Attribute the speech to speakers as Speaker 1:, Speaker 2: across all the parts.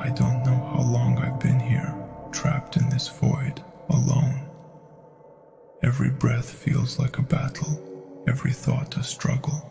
Speaker 1: I don't know how long I've been here, trapped in this void, alone. Every breath feels like a battle, every thought a struggle.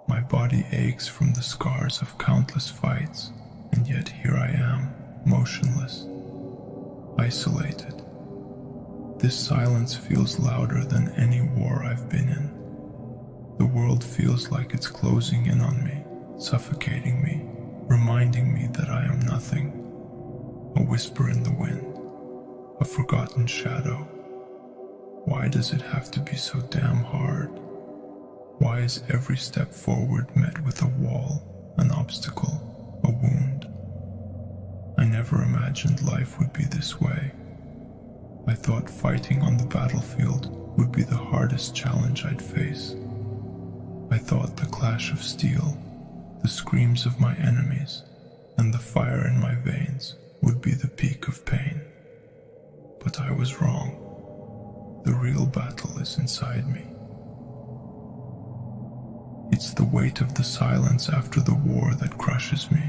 Speaker 1: My body aches from the scars of countless fights, and yet here I am, motionless, isolated. This silence feels louder than any war I've been in. The world feels like it's closing in on me, suffocating me, reminding me that I am nothing. A whisper in the wind, a forgotten shadow. Why does it have to be so damn hard? Why is every step forward met with a wall, an obstacle, a wound? I never imagined life would be this way. I thought fighting on the battlefield would be the hardest challenge I'd face. I thought the clash of steel, the screams of my enemies, and the fire in my veins would be the peak of pain. But I was wrong. The real battle is inside me. It's the weight of the silence after the war that crushes me.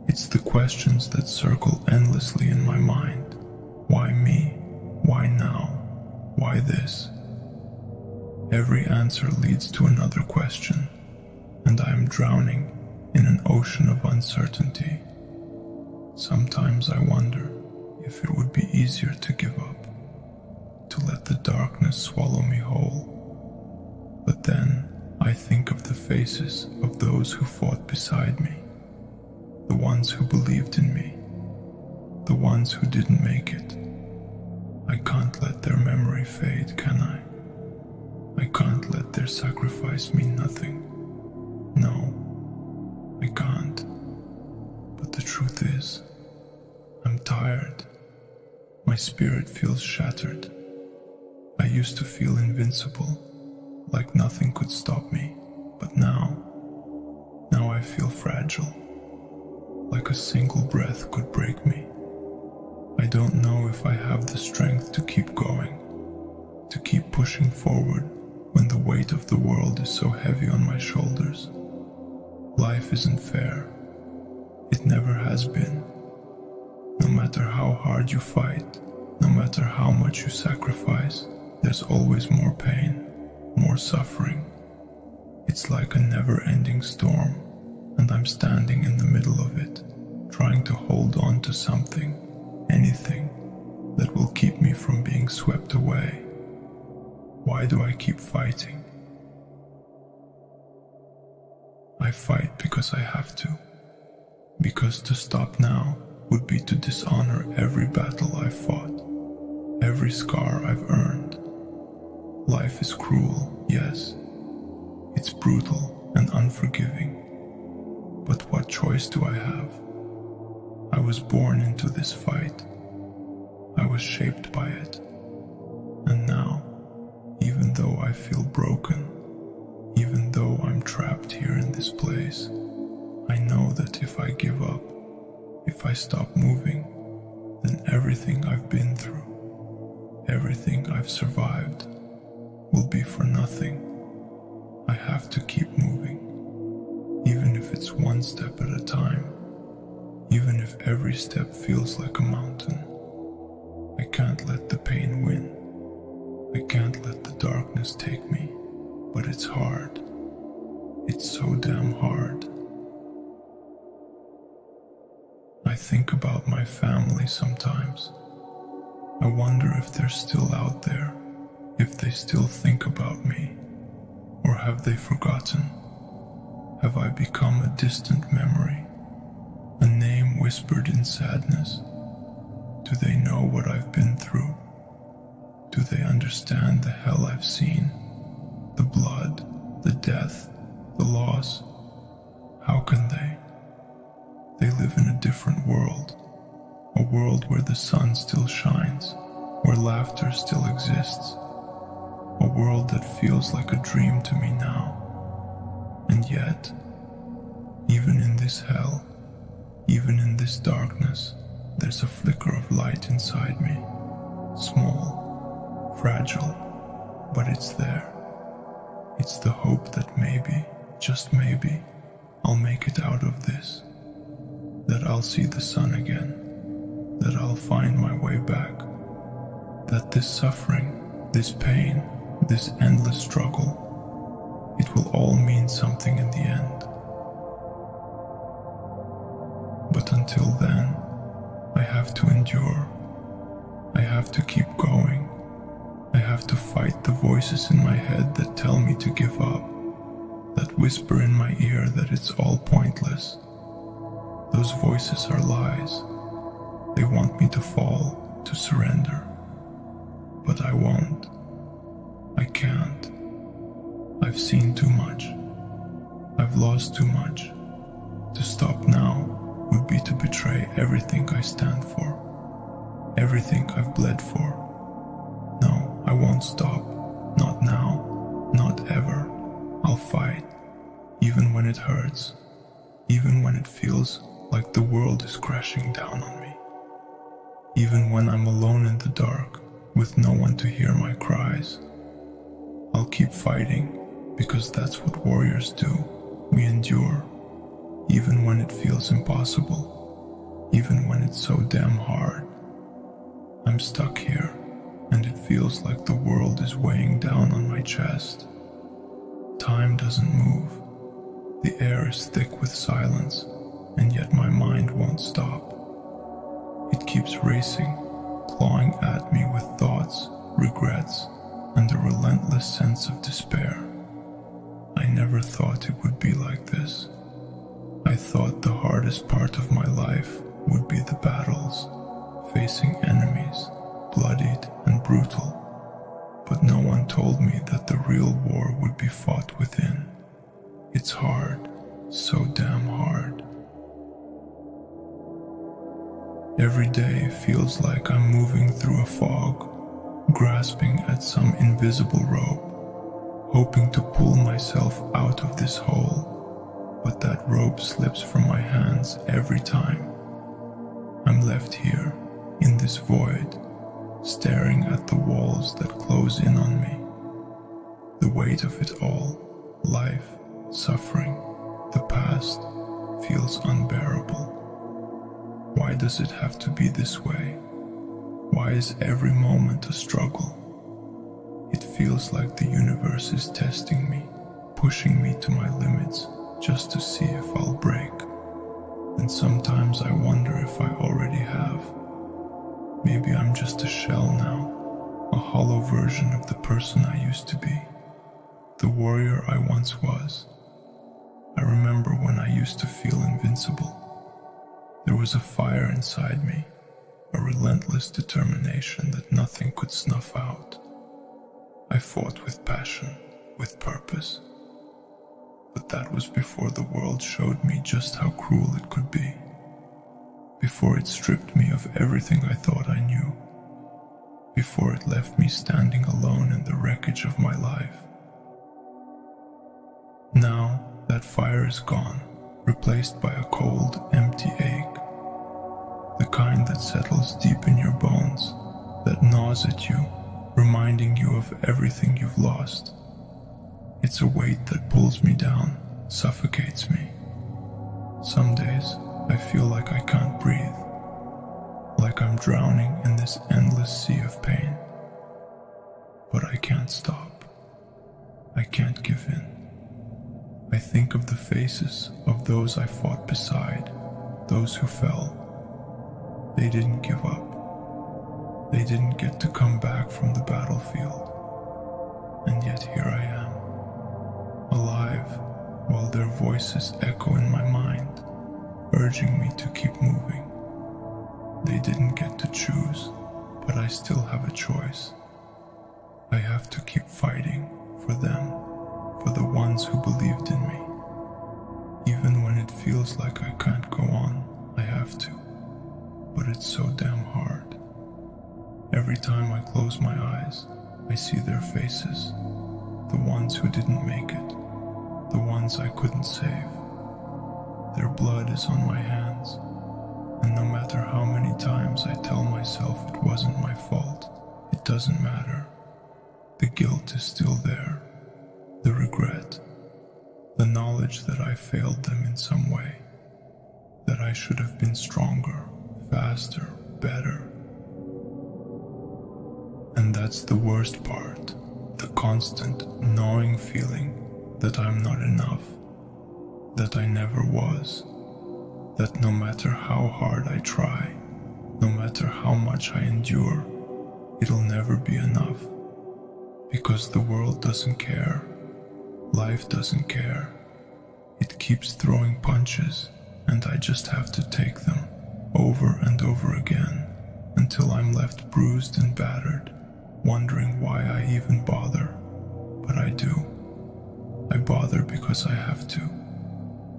Speaker 1: It's the questions that circle endlessly in my mind. Why me? Why now? Why this? Every answer leads to another question, and I am drowning in an ocean of uncertainty. Sometimes I wonder if it would be easier to give up, to let the darkness swallow me whole. But then I think of the faces of those who fought beside me, the ones who believed in me, the ones who didn't make it. I can't let their memory fade, can I? I can't let their sacrifice mean nothing. No, I can't. But the truth is, I'm tired. My spirit feels shattered. I used to feel invincible, like nothing could stop me. But now I feel fragile, like a single breath could break me. I don't know if I have the strength to keep going, to keep pushing forward when the weight of the world is so heavy on my shoulders. Life isn't fair. It never has been. No matter how hard you fight, no matter how much you sacrifice, there's always more pain, more suffering. It's like a never-ending storm, and I'm standing in the middle of it, trying to hold on to something, anything, that will keep me from being swept away. Why do I keep fighting? I fight because I have to. Because to stop now would be to dishonor every battle I've fought, every scar I've earned. Life is cruel, yes. It's brutal and unforgiving. But what choice do I have? I was born into this fight. I was shaped by it. And now, even though I feel broken, even though I'm trapped here in this place, I know that if I give up, if I stop moving, then everything I've been through, everything I've survived, will be for nothing. I have to keep moving, even if it's one step at a time, even if every step feels like a mountain. I can't let the pain win. I can't let the darkness take me, but it's hard. It's so damn hard. I think about my family sometimes. I wonder if they're still out there, if they still think about me, or have they forgotten? Have I become a distant memory, a name whispered in sadness? Do they know what I've been through? Do they understand the hell I've seen? The blood, the death, the loss? How can they? They live in a different world, a world where the sun still shines, where laughter still exists, a world that feels like a dream to me now. And yet, even in this hell, even in this darkness, there's a flicker of light inside me, small, fragile, but it's there. It's the hope that maybe, just maybe, I'll make it out of this. that I'll see the sun again, that I'll find my way back, that this suffering, this pain, this endless struggle, it will all mean something in the end. But until then, I have to endure. I have to keep going. I have to fight the voices in my head that tell me to give up, that whisper in my ear that it's all pointless. Those voices are lies. They want me to fall, to surrender. But I won't. I can't. I've seen too much. I've lost too much. To stop now would be to betray everything I stand for, everything I've bled for. No, I won't stop. Not now. Not ever. I'll fight, even when it hurts, even when it feels like the world is crashing down on me, even when I'm alone in the dark with no one to hear my cries. I'll keep fighting because that's what warriors do. We endure, even when it feels impossible, even when it's so damn hard. I'm stuck here, and it feels like the world is weighing down on my chest. Time doesn't move. The air is thick with silence, and yet my mind won't stop. It keeps racing, clawing at me with thoughts, regrets, and a relentless sense of despair. I never thought it would be like this. I thought the hardest part of my life would be the battles, facing enemies, bloodied and brutal. But no one told me that the real war would be fought within. It's hard, so damn hard. Every day feels like I'm moving through a fog, grasping at some invisible rope, hoping to pull myself out of this hole, but that rope slips from my hands every time. I'm left here, in this void, staring at the walls that close in on me. The weight of it all, life, suffering, the past, feels unbearable. Why does it have to be this way? Why is every moment a struggle? It feels like the universe is testing me, pushing me to my limits just to see if I'll break. And sometimes I wonder if I already have. Maybe I'm just a shell now, a hollow version of the person I used to be, the warrior I once was. I remember when I used to feel invincible. There was a fire inside me, a relentless determination that nothing could snuff out. I fought with passion, with purpose. But that was before the world showed me just how cruel it could be. Before it stripped me of everything I thought I knew. Before it left me standing alone in the wreckage of my life. Now, that fire is gone, replaced by a cold, empty ache. The kind that settles deep in your bones, that gnaws at you, reminding you of everything you've lost. It's a weight that pulls me down, suffocates me. Some days, I feel like I can't breathe, like I'm drowning in this endless sea of pain. But I can't stop. I can't give in. I think of the faces of those I fought beside, those who fell. They didn't give up. They didn't get to come back from the battlefield. And yet here I am, alive, while their voices echo in my mind, urging me to keep moving. They didn't get to choose, but I still have a choice. I have to keep fighting for them, for the ones who believed in me. Even when it feels like I can't go on, I have to. But it's so damn hard. Every time I close my eyes, I see their faces, the ones who didn't make it, the ones I couldn't save. Their blood is on my hands, and no matter how many times I tell myself it wasn't my fault, it doesn't matter. The guilt is still there, the regret, the knowledge that I failed them in some way, that I I should have been stronger, faster, better. And that's the worst part, the constant, gnawing feeling that I'm not enough, that I never was, that no matter how hard I try, no matter how much I endure, it'll never be enough. Because the world doesn't care, life doesn't care. It keeps throwing punches, and I just have to take them over and over again until I'm left bruised and battered, wondering why I even bother. But I do. I bother because I have to.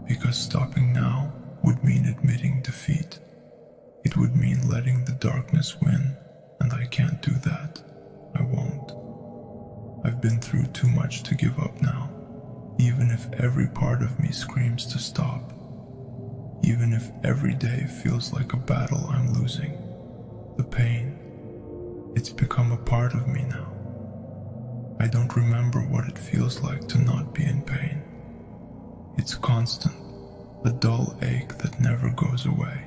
Speaker 1: Because stopping now would mean admitting defeat. It would mean letting the darkness win, and I can't do that. I won't. I've been through too much to give up now, even if every part of me screams to stop. Even if every day feels like a battle I'm losing. The pain, it's become a part of me now. I don't remember what it feels like to not be in pain. It's constant, a dull ache that never goes away.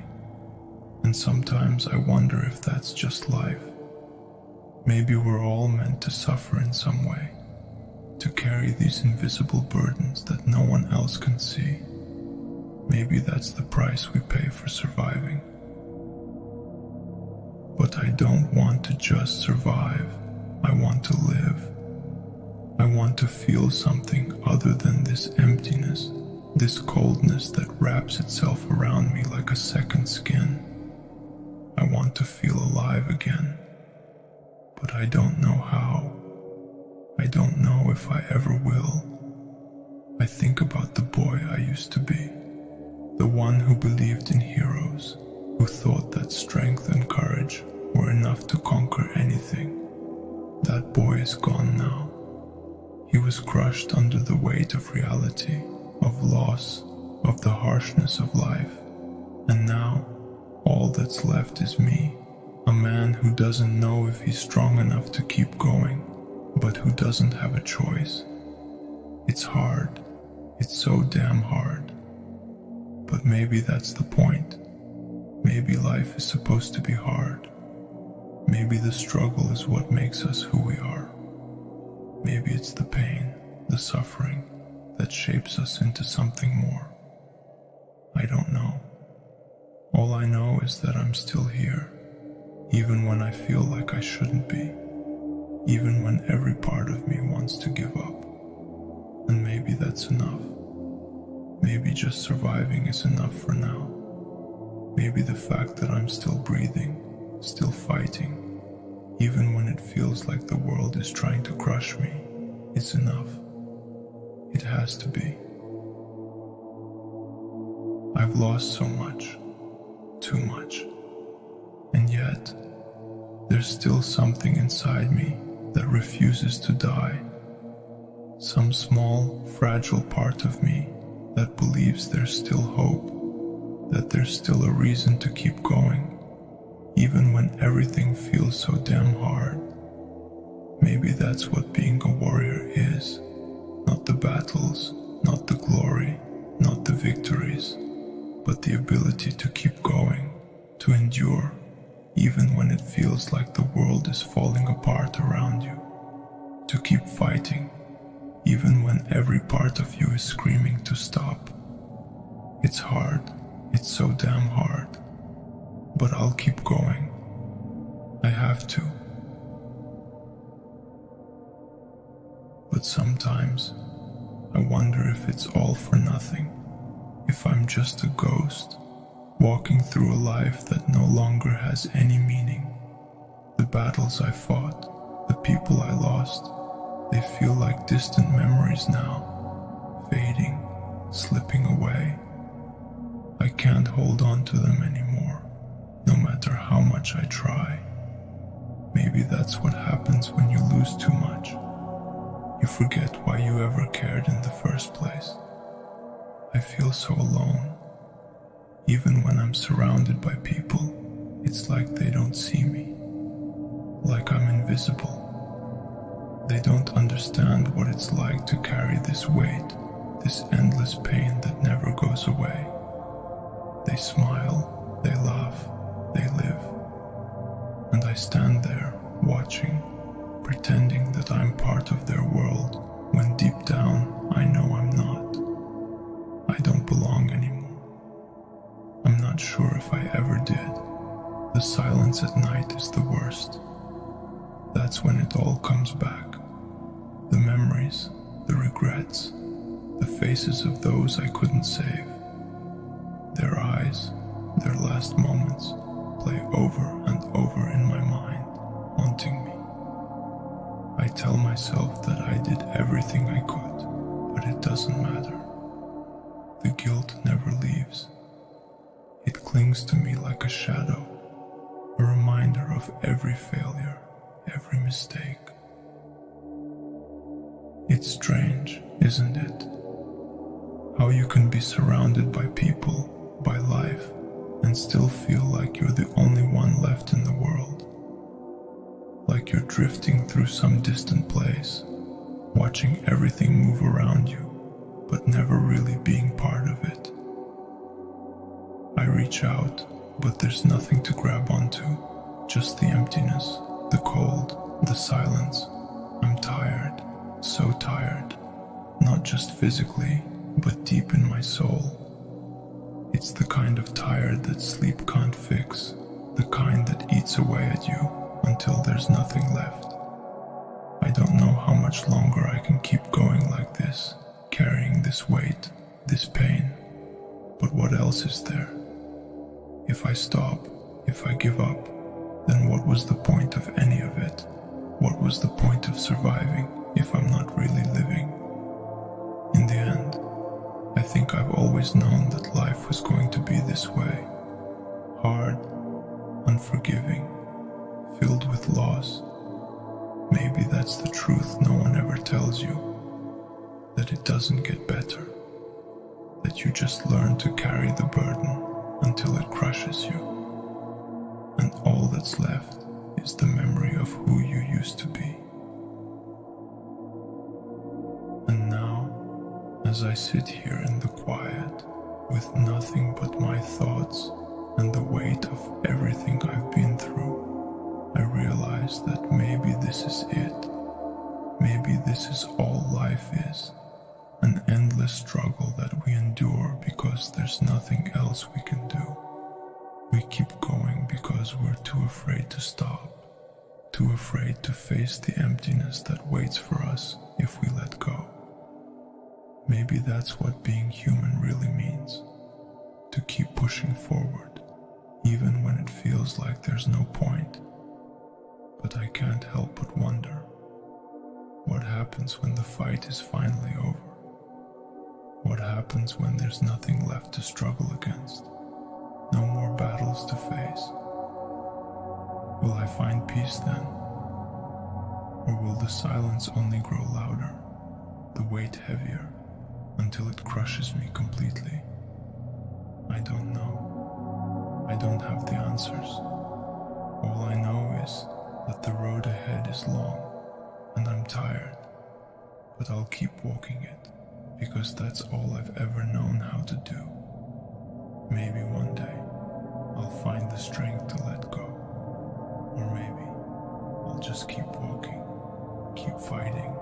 Speaker 1: And sometimes I wonder if that's just life. Maybe we're all meant to suffer in some way, to carry these invisible burdens that no one else can see. Maybe that's the price we pay for surviving. But I don't want to just survive. I want to live. I want to feel something other than this emptiness, this coldness that wraps itself around me like a second skin. I want to feel alive again. But I don't know how. I don't know if I ever will. I think about the boy I used to be, the one who believed in heroes, who thought that strength and courage were enough to conquer anything. That boy is gone now. He was crushed under the weight of reality, of loss, of the harshness of life. And now, all that's left is me. A man who doesn't know if he's strong enough to keep going, but who doesn't have a choice. It's hard. It's so damn hard. But maybe that's the point. Maybe life is supposed to be hard. Maybe the struggle is what makes us who we are. Maybe it's the pain, the suffering, that shapes us into something more. I don't know. All I know is that I'm still here. Even when I feel like I shouldn't be, even when every part of me wants to give up. And maybe that's enough. Maybe just surviving is enough for now. Maybe the fact that I'm still breathing, still fighting, even when it feels like the world is trying to crush me, is enough. It has to be. I've lost so much, too much. And yet, there's still something inside me that refuses to die. Some small, fragile part of me that believes there's still hope, that there's still a reason to keep going, even when everything feels so damn hard. Maybe that's what being a warrior is. Not the battles, not the glory, not the victories, but the ability to keep going, to endure, even when it feels like the world is falling apart around you. To keep fighting, even when every part of you is screaming to stop. It's hard, it's so damn hard, but I'll keep going. I have to. But sometimes, I wonder if it's all for nothing, if I'm just a ghost, walking through a life that no longer has any meaning. The battles I fought, the people I lost, they feel like distant memories now, fading, slipping away. I can't hold on to them anymore, no matter how much I try. Maybe that's what happens when you lose too much. You forget why you ever cared in the first place. I feel so alone. Even when I'm surrounded by people, it's like they don't see me. Like I'm invisible. They don't understand what it's like to carry this weight, this endless pain that never goes away. They smile, they laugh, they live. And I stand there, watching, pretending that I'm part of their world, when deep down I know I'm not. I don't belong anymore. I'm not sure if I ever did. The silence at night is the worst. That's when it all comes back. The memories, the regrets, the faces of those I couldn't save. Their eyes, their last moments, play over and over in my mind, haunting me. I tell myself that I did everything I could, but it doesn't matter. The guilt never leaves. It clings to me like a shadow, a reminder of every failure, every mistake. It's strange, isn't it? How you can be surrounded by people, by life, and still feel like you're the only one left in the world. Like you're drifting through some distant place, watching everything move around you, but never really being part of it. I reach out, but there's nothing to grab onto, just the emptiness, the cold, the silence. I'm tired, so tired, not just physically, but deep in my soul. It's the kind of tired that sleep can't fix, the kind that eats away at you until there's nothing left. I don't know how much longer I can keep going like this, carrying this weight, this pain. But what else is there? If I stop, if I give up, then what was the point of any of it? What was the point of surviving if I'm not really living? In the end, I think I've always known that life was going to be this way. Hard, unforgiving, filled with loss. Maybe that's the truth no one ever tells you. That it doesn't get better. That you just learn to carry the burden until it crushes you. And all that's left is the memory of who you used to be. And now, as I sit here in the quiet, with nothing but my thoughts and the weight of everything I've been through, I realize that maybe this is it. Maybe this is all life is. An endless struggle that we endure because there's nothing else we can do. We keep going because we're too afraid to stop, too afraid to face the emptiness that waits for us if we let go. Maybe that's what being human really means, to keep pushing forward, even when it feels like there's no point. But I can't help but wonder, what happens when the fight is finally over? What happens when there's nothing left to struggle against? No more battles to face. Will I find peace then? Or will the silence only grow louder, the weight heavier, until it crushes me completely? I don't know. I don't have the answers. All I know is that the road ahead is long, and I'm tired, but I'll keep walking it, because that's all I've ever known how to do. Maybe one day, I'll find the strength to let go. Or maybe, I'll just keep walking, keep fighting,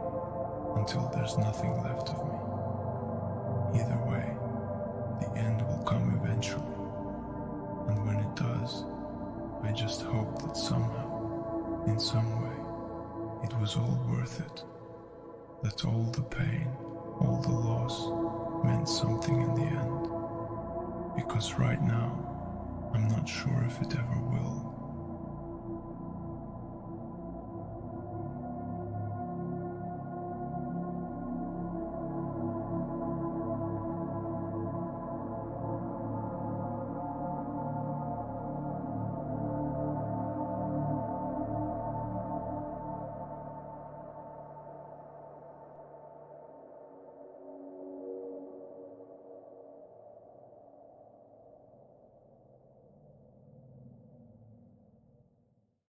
Speaker 1: until there's nothing left of me. Either way, the end will come eventually. And when it does, I just hope that somehow, in some way, it was all worth it. That all the pain, all the loss, meant something in the end. Because right now, I'm not sure if it ever will.